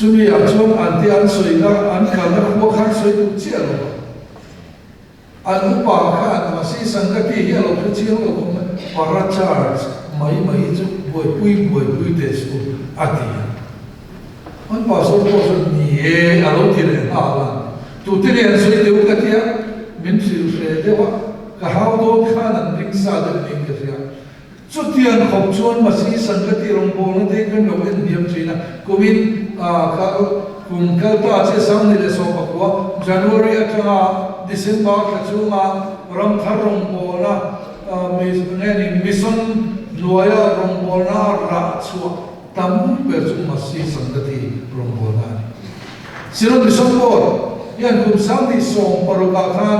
注意啊，从安地安水啦，安看那火看水都接了，安不把看嘛，是上个地下路不接了，我们把它 charge， 每就不会的时候阿地啊，安把说你阿老地人好了，都地人水丢个地啊，民事税的话，个好多看能领啥的领个是啊。จุดที่อันขบชวนมาสีสังกัดที่โรงพยาบาลนั้นกันเราเห็นเดียมจีนะกุมินกุมกัลตาเจสังนี่เลยสอบปักว่า January อัตรา December กระชูงารำทารงพยาบาลมีนี่มิสันลอยโรงพยาบาลรัชวะตั้มเปิดจุมาสีสังกัดที่โรงพยาบาลสิ่งที่สมบูรณ์ยันกุมสังที่ส่งปรุกาคัน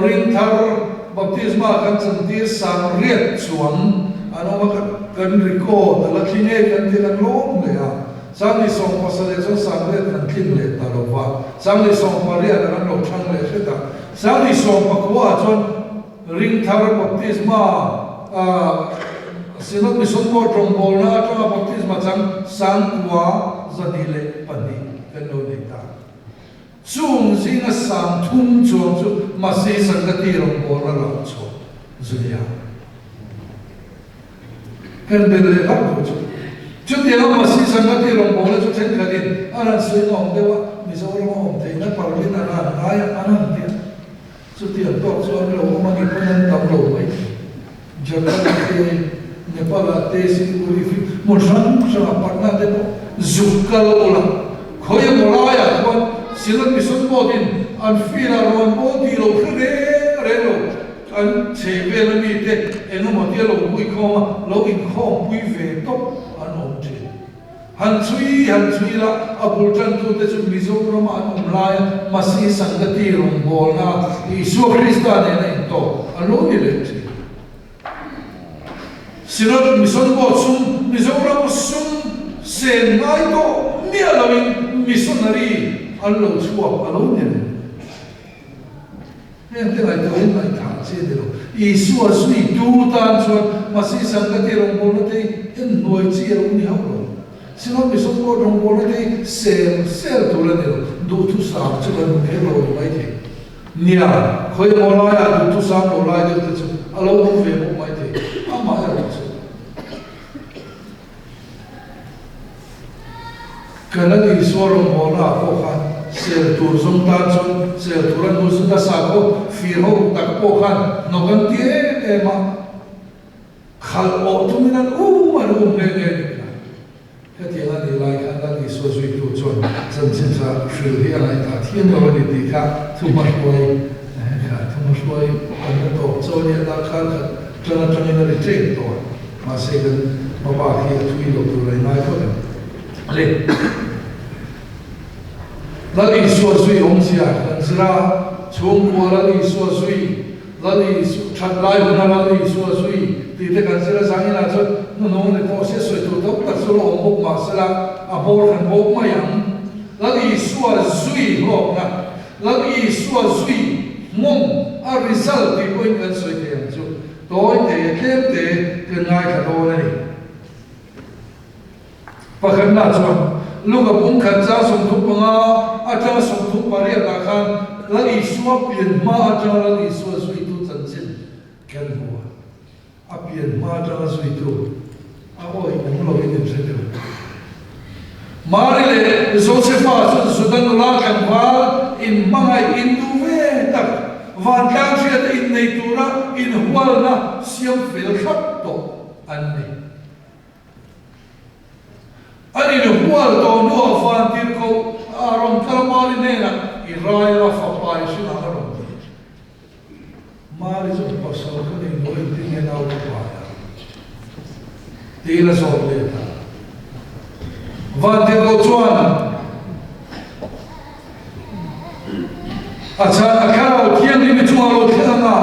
รินทาร์บัพติศมาคันสันติสังเรียดชวนอันนั้นกันริโก้แต่ละที่เนี่ยกันที่กันล้มเลยอ่ะสังที่ส่งภาษาเลจสังเรียดกันทิ้งเลยตลอดว่าสังที่ส่งปริยากันลงช่างเลยใช่ไหมสังที่ส่งปกว่าจนริงทาร์บัพติศมาสิ่งที่ส่งโปรตรงโบราณบัพติศมาจังสังว่าจะดีเลยปันดีกันโดนเด็กตาช่วงสิ่งสังทุ่มจวนจุมาสีสังกัดที่โรงโบราณเราชอบสุดยอดกันเป็นเลยครับจุดเดียวมาสีสังกัดที่โรงโบราณจุดเช่นกันนี่อันนั้นสวยงามเดียวมิโซโรมเทนักปารินานาไงอันนั้นเดียวจุดเดียวก็ส่วนเรามันมีคนนั้นตำรวจไว้จะเป็นเนปาลเตสิอุริฟิมุสลิมชาวปาร์นาเดโมจุกกัลโอลาคอยโมลายะคนสิ่งที่สุดโมดินอันฟิลาโรนโมดีโลเรโลอันเชเวลมีเตเอ็นโมเดลโลบุยคอมาโลอินคอมบุยเวตบอันโอเจฮันซุยละอับุลจันตุเตจุมิโซโรมาอันอุมลายมาสีสังกัดที่โรงพยาบาลนะอิสุคริสต์เนี่ยนะอินโตอันโลนี่เลยสิ่งที่มิโซโรซุมมิโซโรซุมเซนไงโตเมียเรามิโซนารีอันโลชัวอันโลนี่เลยเนี่ยที่ไหนตัวเองไม่ทำเช่นเดียวอิสุอาสุยดูตามชวนมาสีสังกัดที่โรงพยาบาลนั้นเอ็นหน่วยจีเราเนี่ยเอาสิ่งที่มิโซโรโรงพยาบาลนั้นเซลตัวนั้นเดียวดูทุกสามจุดนั้นเฮโร่ไม่ถึงเนี่ยคอยมองลายดูทุกสามมองลายเดียวแต่จุดอันโลนี่เวมไม่ถึงอามาอะไรจุดกันนั่นอิสุอาโรงพยาบาลนั้นพวกเขาเซลตัวสมตานจนเซลตัวนั้นดูสุดท้ายสักก็ฟีโร่ตักพวกเขานกกันเตี้ยมาขัลโอตุมินันมันเลยก็ที่นั่นดีไลค์นั่นดีส่วนสุดตัวจนจนจิตจะฟิลที่อะไรต่างที่เราได้ดีค่ะทุกมาช่วยอันนั้นตัวโซเนียนักข่าวจนนั่นได้เทรนตัวมาเสกมาบ้าที่ทุยลูกตัวไรนายคนนั้นเลยนั่นอีส่วนสุดองค์เสียกันสิระช่วงกัวนั่นอีส่วนสุดนั่นอีชัดไล่คนนั้นอีส่วนสุดที่เด็กกันสิระสังยินาจนน้องเนี่ยพอเสียสุดตัวต้องตัดส่วนองค์บุกมาสิระอาโบรันบุกมาอย่างนั่นอีส่วนสุดหอกนะนั่นอีส่วนสุดมุ่งอาริซัลที่คนกันสุดเดียวจุดตัวเตะเต็มเตะกันง่ายขนาดนี้พอขนาดจนลูกกับผมขัดจ้าสมทุกปังอาจารย์สมทุกปริยัติการแล้วอีสวบเปลี่ยนมาอาจารย์แล้วอีสวบสุยตุจันทร์กันหัวอาเปลี่ยนมาอาจารย์สุยตุอาโอ้ยผมเราเห็นเสร็จแล้วมาเลยโซเซฟาสุดนั้นลากันว่าอินมังไออินดูเวตักวันการเชื่ออินในตัวนะอินหัวนะเสียงฟิลขับโตอันนี้อันนี้หัวตัวนัวฟันที่เขาอารมณ์คาร์มาลีเนี่ยนะอิรายราฟปายชินอารมณ์มาริจุดปัสสาวะนี่โดยที่เนี่ยเราปายที่เราสอบเลยนะวันที่เขาชวนอาจารย์ข้าวเที่ยงนี้ไม่ชวนเราเที่ยงนะ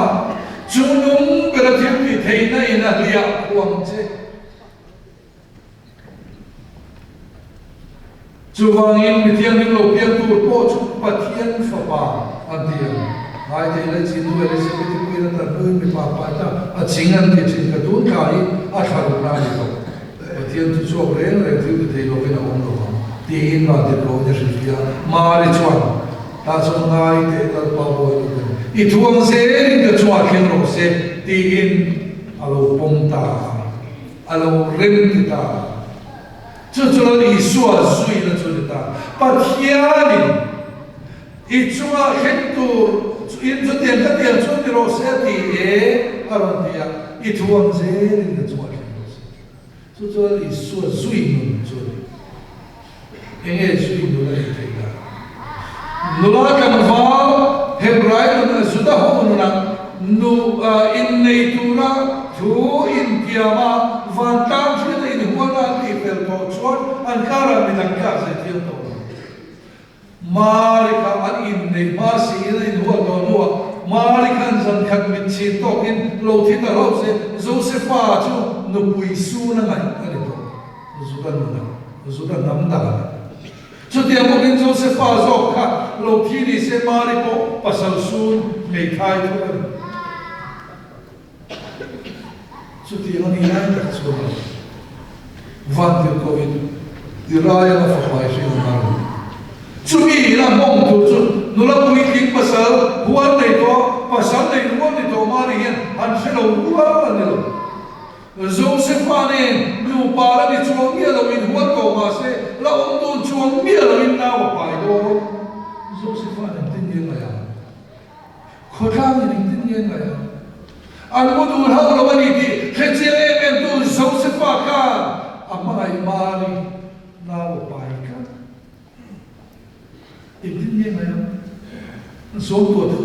จุนยุ่งเป็นเที่ยงที่เทียนนี่นะเลียควงเจจูวางอินมิเทียนนิโลเปียนตัวโตชุปะเทียนฝาอันเดียวหายใจเลยจีนด้วยเลยสิบที่คุยนั่นแต่เมื่อมีปาปาจ้าอาจิงอันที่จิงกระตุ้นกายอาชาลุนาลิโตปะเทียนทุกชั่วเรื่องที่ที่โลกินาองค์โลก tin là được câu nhà sinh viên mà đi chọn ta cho ngay để ta bảo bồi ít thuồng sẽ cái chọn khen rồi sẽ tin alo bông ta alo rem ta cho là đi xóa suy là cho ta bắt hiền ít chọn khen tu ít cho tiền cái tiền cho đi rồi sẽ thì alo thì ít thuồng sẽ cái chọn cho là đi xóa suy luôn cho nghe suy luôn là thế cả nula kan vào Hebrai nula sudah home nula nu in nei tura thu in kiama van tam phía in huana ti pel to chuan an kara mi lang ka se thiam to mari ka an in nei ma si in huwa to nuwa mari kan zan khat mit chi to in lo thi ta lo se Josepha chu nu pui su na ngai ani to zudan nam da cho tiền một bên Josepha dọc cả lâu thi đi xem mari po pasal sun ngày thay thôi cho tiền anh đi lại cả số văn tiền covid đi ra là phải phải xem mà chú ý là mong tu chú nó là quý kinh pasal huan này to pasal này huan này to mari hiện anh sẽ lâu huan là nhiều Josepha này nu pa la đi chuông bia là mình huan to mà sẽ là ông tu chuông bia là mình nào mà phải đâu Josepha này tin nhiên này à khó khăn này tin nhiên này à anh muốn tu hao là mình đi hết chuyện em tu Josepha cả amma ai mari nào mà phải cả em tin nhiên này à số tuổi tu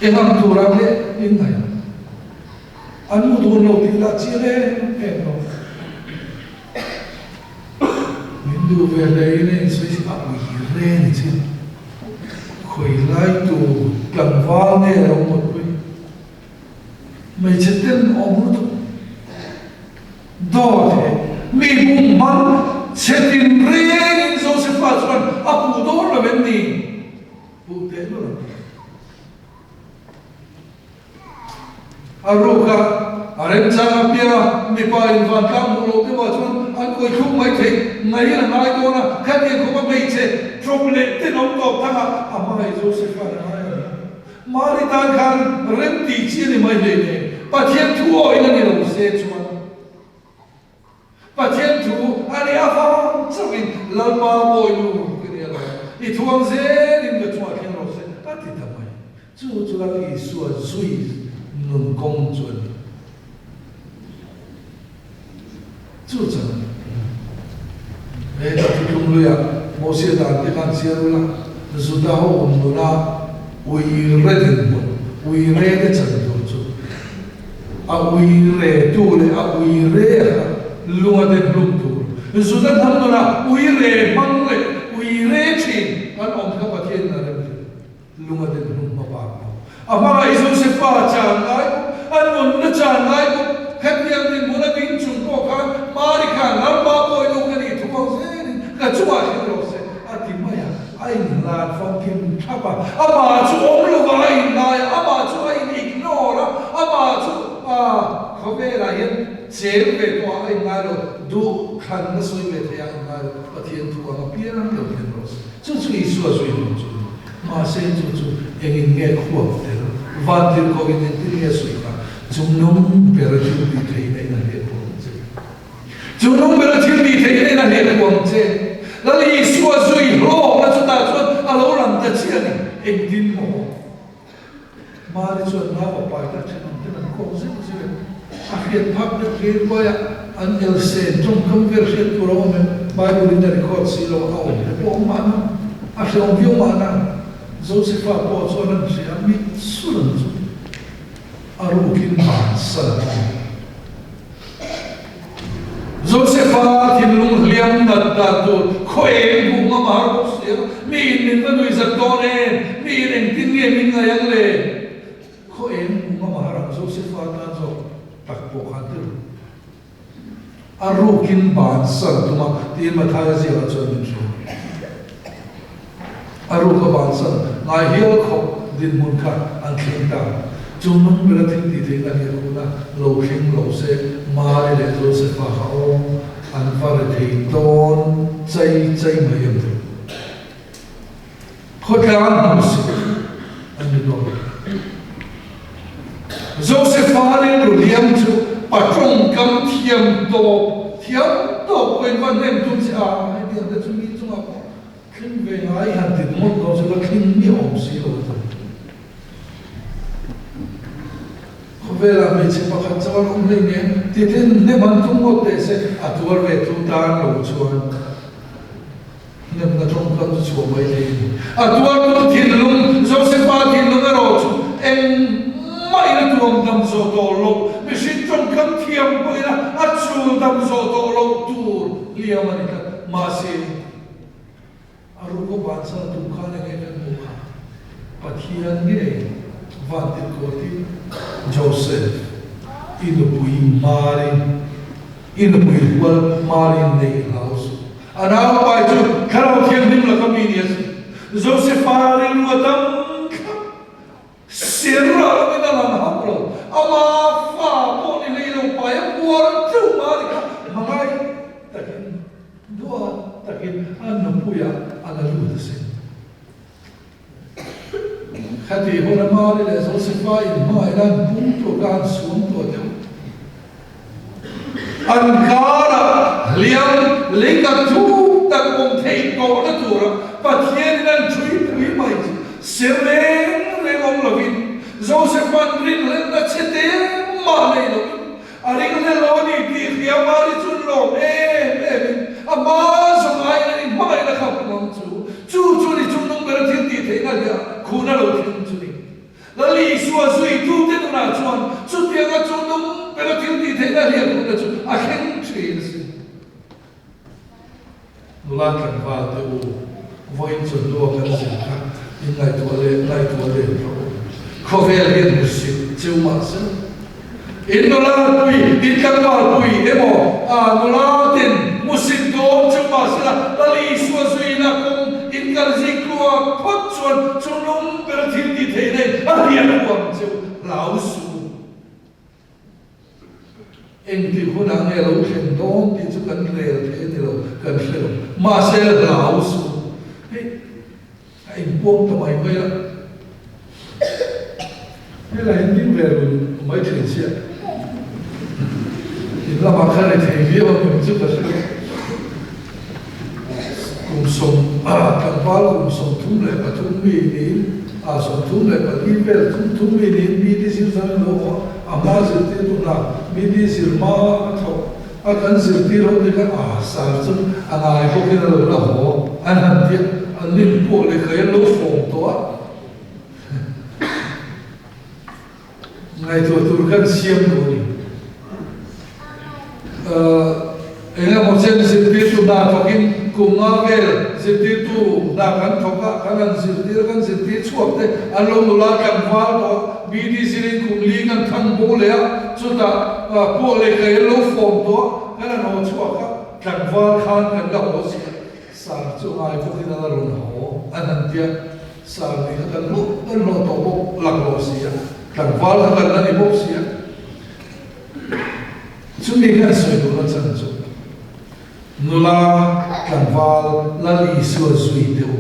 em ăn tu ra đấy em này anh muốn tu lâu thì là chia lên em đâu mìnhดูvề đây này suy nghĩ áp lực lên chứ khởi lại tu cần vào này là một cái mấy chuyện tên ông tu đó thế mình cũng mang chuyện tin riêng Josepha cho anh áp dụng đó là vấn đề phụ thế luôn aruka aren chang pia mi pa in van kam lo te wa chon an koi khum mai the ngai la ngai do na khat ye khum mai che chocolate te nom to thanga ama ai Josepha na mari tan khan rem ti chi ni mai le ne pa thiam thu oi na ni lo se chuan pa thiam thu ani a fa chawin lalpa boy lu ke ni la I thuang ze nim ga chua khen ro se ta ti ta mai chu la I su zui nun kong chuan chu chan e ta ti kum lu ya mo se da ti kan se ru la zu da ho um nu la ui re den mo ui re de chan do chu a ui re tu le a ui re lu a de lu tu zu da tham nu la ui re mang le ui re chi an om ka pa thien na re lu a de lu ma pa ama ai zo se pa chan lai an mun na chan lai khat yang din mo na ding chung ko ka mari kha lam ba ko no ka ni thu ko se ka chua he ro se a ti ma ya ai la phong kim thapa ama chu om lu ba ai na ama chu ai ignore ama chu kho ve la yen che ve to ai na ro du khan na soi ve the ya na ro a thien thu ma pia na lo thien ro se chu chu I su a sui no chu ma se chu chu engin nge khu te van til ko in tin ye sui ka chung nung per chu bi thei nei na le ko che chung nung per chu bi thei nei na le ko che la li su a sui ro na chu ta chu a lo ran ta chi ani en din mo ma le chu na ba pa ta chen te na ko se se a fiat phap de kir ko ya an el se chung conversion ko ro me Bible in the record si lo au po ma na a se on viu ma na Josepha po cho nan se a mi su lan chu aru kin ba sa Josepha tin lung liam na ta tu khoe bu ma mar ko se mi min na nui za to ne mi ren tin nge min na yang le khoe bu ma mar Josepha ta zo tak po khatir aru kin ba sa tu ma tin ma tha ji la cho min chu aru ka ba sa ngai hial kho din mun kha an thing ta chung nung bela thing ti thing ani ru na lo khing lo se mai le Josepha ha o an fa le thei ton chay mai em tu khot lang hu si ani do Joseph Allen ru liam chu patong kam thiam to quen van nem tu cha ai dia da chu mi chu ma khin ve ngai han ti mo do chu la khin ni om si lo ta Vela me che pakhat chawan um le ne ti ten ne man tum mo te se atur ve tu ta lo chuan nem na trong kan chu mai le atur tu thin lum Joseph pa thin lum ro chu en mai na tuam dam zo to lo me shi trong kan thiam ko ina achu dam zo to lo tur liam ani ka ma se aru ko ban sa tu kha ne ke kan mu kha pathian ni Vante Koti Joseph inupui wal marin nei house anau pai chu kharau thiam nim la kamini as Joseph arin watam sirra mina lan hapro ama fa po ni nei lo pai por chu mari ka mangai takin anupuya alalu se Khati hona mari le Joseph in mai lan pum to kan sum to de Ankara liam linga tu ta kom thei ko na tura pathian nan chui pui mai sereng le om lovin Joseph an rin le na chete ma le lo aring le lo ni ti khia mari chun lo ama so mai ni mai la khap nom chu ni chun nong ber thi ti thei na ya khuna lo thin chu ni la li suwa sui tu te na chuan chu ti ga chu nong ber thi ti thei na ya khuna chu a khen chi si nulan kan va te u voin chu do kan sin ka in lai to le ko vel hin si chu ma sa in no la pui in kan va pui emo a no la tin musim do chu ma sa la li suwa sui na kong in kan zikua phot chuan chu nong ber thi ti thei nei a rian kwam chu lau su eng ti huna nge lo khen don ti chu kan le the ni lo kan le ma se lau su ai bom ta mai mai la ni la hin din ver mai thei sia in la ma khale thei vi wa mi chu ka se kum som kan pal kum som thum le pathum mi ni a som thum le pathum vel thum mi ni mi di sil sa lo ama se te tu na mi di sil ma tho a kan sil ti ro ni ka a sa chu angai ko ki lo la ho an han ti an lim po le khai lo phong to a ngai to tur kan siam ko ni enga mo chen sil ti tu na to kin kunga vel ziti tu na kan thoka kan ziti chuak te along nula kan wal to bidi sirin kumli kan thang bo le chuta po le kai lo form to kan no chuak kan wal khan kan la ho si sa chu ai ko tin la ro ho anan dia sa ni kan lo to bo lak lo si kan wal kan la ni bo si chu mi kan soi do la chan chu nula kanval la li suwa zui teu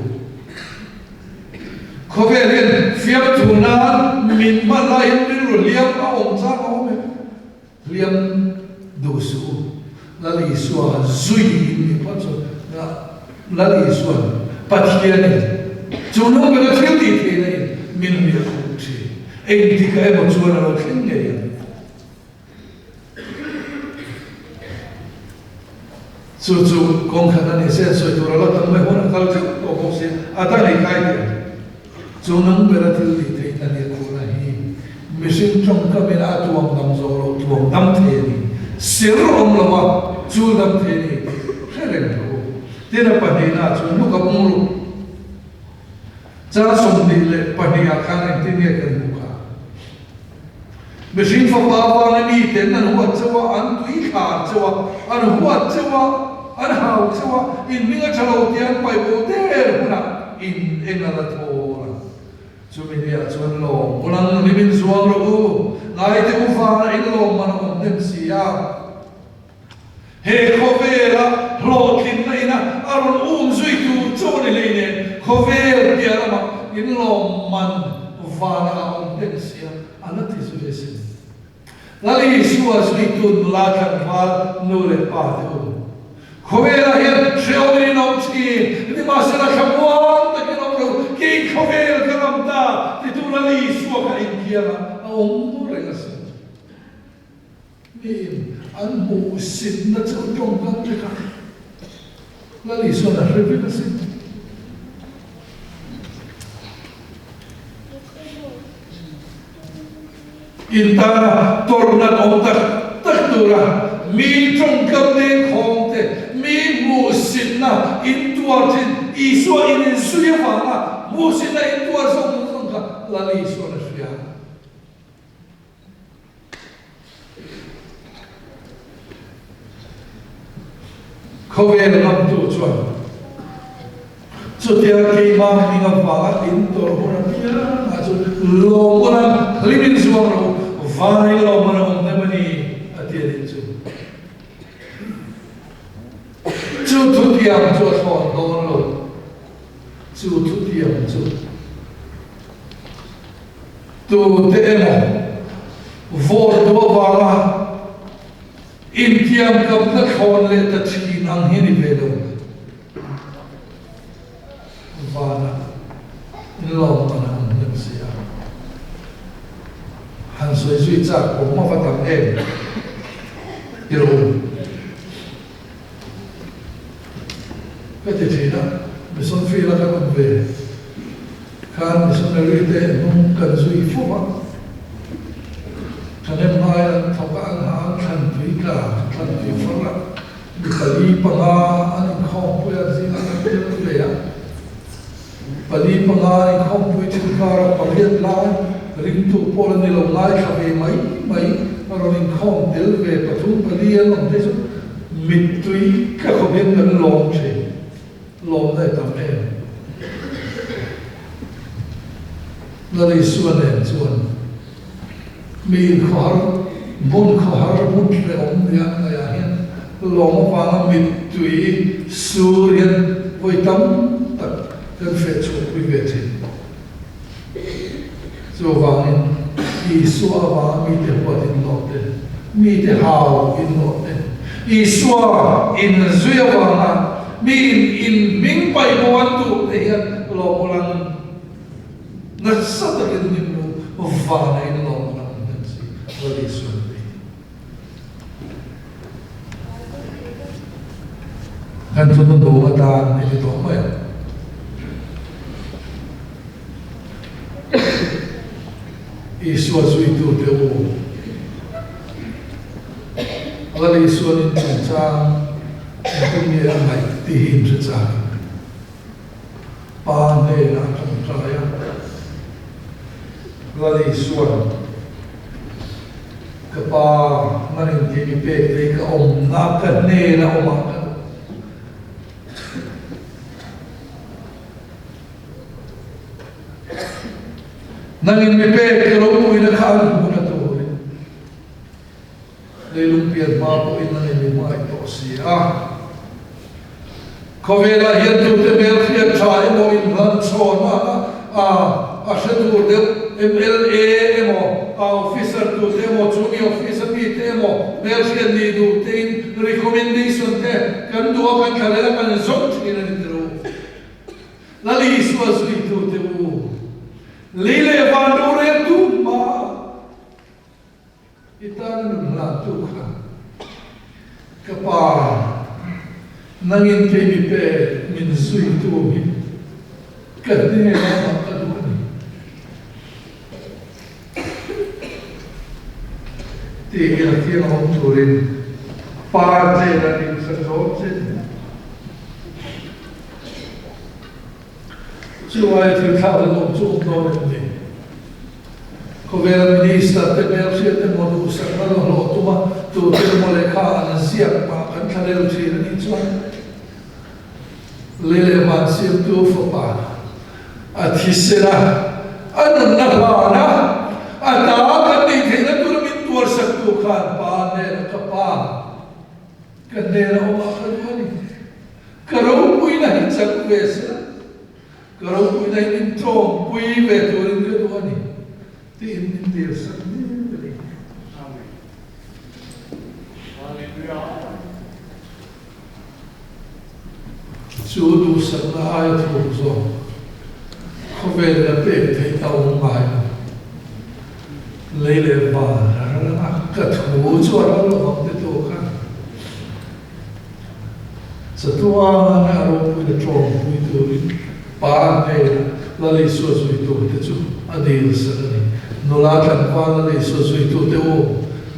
kovelin fiam tuna min ma la yin ru liam a om cha a om liam do su la li suwa zui ni pa chu la li suwa pathian ni chu no ga thil ti the nei min mi khu chi eng ti ka mo chu na lo khin ne chu kong khan ani sen soi tu la tam mai hon kal chu ko ko se ata nei kai de chu nang bera thil ti thei na ni ko na hi mission trong ka mena tuam dam zo lo tuam dam the ni sir om lo ma chu dam the ni khere lo te na pa ni na chu nu ka mu lu cha som ni le pa ni a khan ni ti ne kan bu ka mission fa ba ba ni te na hu chawa an tui kha chawa an hu chawa an hau chawa in minga chalo tian pai bo te huna in engala thora chu mi dia chuan lo pulang ni min zuang ro u lai te u fa in lo man om dem sia he khovera lo kin na ina aron vana ông đến xia anh ti su về xin lali suwa sui tun la kan va nu le pa tu khovela hian sheo ni nom chi ni ma sa la khamwa ta ki nom ro ki khovel ka nam ta ti tu lali suwa ka in kia la ông tu re la sin ni an mu sin na chu tong ka te ka lali suwa na re la sin Inta torna onta taktura mi trong kam ne khom te mi mu sin na intua tin iswa in suya fa mu sin na intua song ka lali so na suya khovel nam tu chuan chutia ke ma ni nga fa in tor hora pia a chu lo mona limin suang ro vai lo mana om ne mani atia chu tu tiam chu thon don lo chu tu tiam chu tu te emo vor do wala in tiam kam na thon le ta chi nang hi ni ve lo vana lo mana om ne sia han soi sui cha ko ma fa tam em yo cái gì đó mình son phi là các bạn về khan mình son lấy để không cần duy phúc á cho nên mai thằng các anh hàng thần thủy cả thần thủy phúc là bị phải đi bằng anh không bây giờ gì anh đi về á phải đi bằng anh không bây giờ chúng ta bằng hiện lại ring tu pol ni lo lai kha ve mai ro ring khom tel ve pathum pali an om te su mit tui ka kho ben kan lom che lom dai tam em la ri suan en suan mi khar bon khar mut le om ya ya hian lom pa mit tui suryan voi tam tak kan fe chu pi ve che so vangin isua va mi te pot in note mi te hao in note isua in zuya vanga mi in ming pai mo an tu te hian lo molang na sa ta ke ni no va na in lo molang na si lo di su kan tu no do ta ni to mai Isua sui tu te o ala Isua ni chung chang te ni ai ti hin che chang pa ne na chung chang ya ala Isua ka pa manin ti pe te ka om na ka ne na om ka nangin mi pe kero pui na khan bu na to le lung pian ma po in na ni mai to si a khovela hian tu te bel khian thai mo in lan chon a she tu de MLA emo a officer tu te mo chumi officer pi te mo bel khian ni du te recommendation te kan du kan khala kan zot in ni tro la li su sui tu te u Lile vandore tu ma itan la tu kha kapa nangin ke mi pe min sui tu mi kadne na ka du ni ti ke la ti no turin pa te la ni sa zo che Cioè il capo non giù non è come la ministra te per siete modo usano lo ma tu te mole kana sia ma kan kale ci ni ciò le ma sia tu fa pa a ti sera an na na a ta kan ni te na tu mi tu sa tu khan pa ne ka pa kan ne na o ma kan ni karo pui na chak ve sa Kalau pui na in tong pui ve tu rin ke tu ani tin in dia san ni Amen. Hallelujah. chu du san na ai thu zo ko ve la pe thei tau mai lấy le ba ra ka thu chu ra lo hom te to kha sa tua na ro pu de tro pu tu ri pa ne la le so so tu te chu adil sa ni no la tan pa la le so so tu te o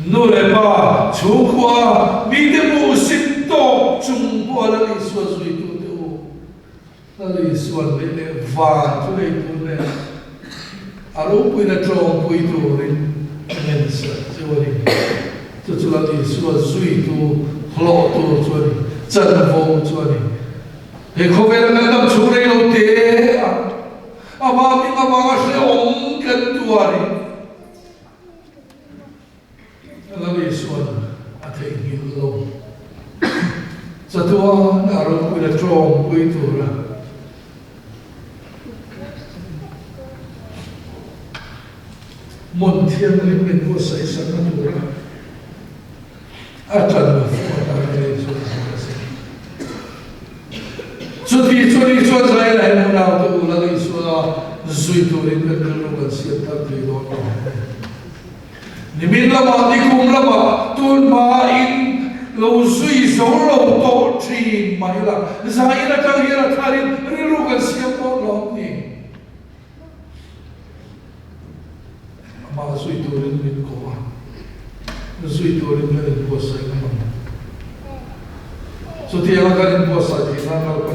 no le pa chu kwa mi te mu sin to chung po la le so so tu te o la le so le va tu le tu ne aro pu na tro pu tu ri men sa chu ri tu la le so so tu lo tu chu ri chân vô cho đi thì không phải là cái tâm chú đây đâu thế mà mình mà sẽ ổn cần tua đi là vì xuân thấy nhiều lâu sa tua là rồi bây giờ trồng bây giờ là môn thiên linh mình vô say sẵn nó đủ ra chân mà phụ ta đây xuân出去说出来，我那都那里说，水多的跟那个现在最多了。你们那么你讲那么，都马因老水手老多吃买了，啥伊那讲伊那他的，你那个现在老呢？马水多的你讲啊，水多的你过谁个嘛？昨天我跟你过啥天？那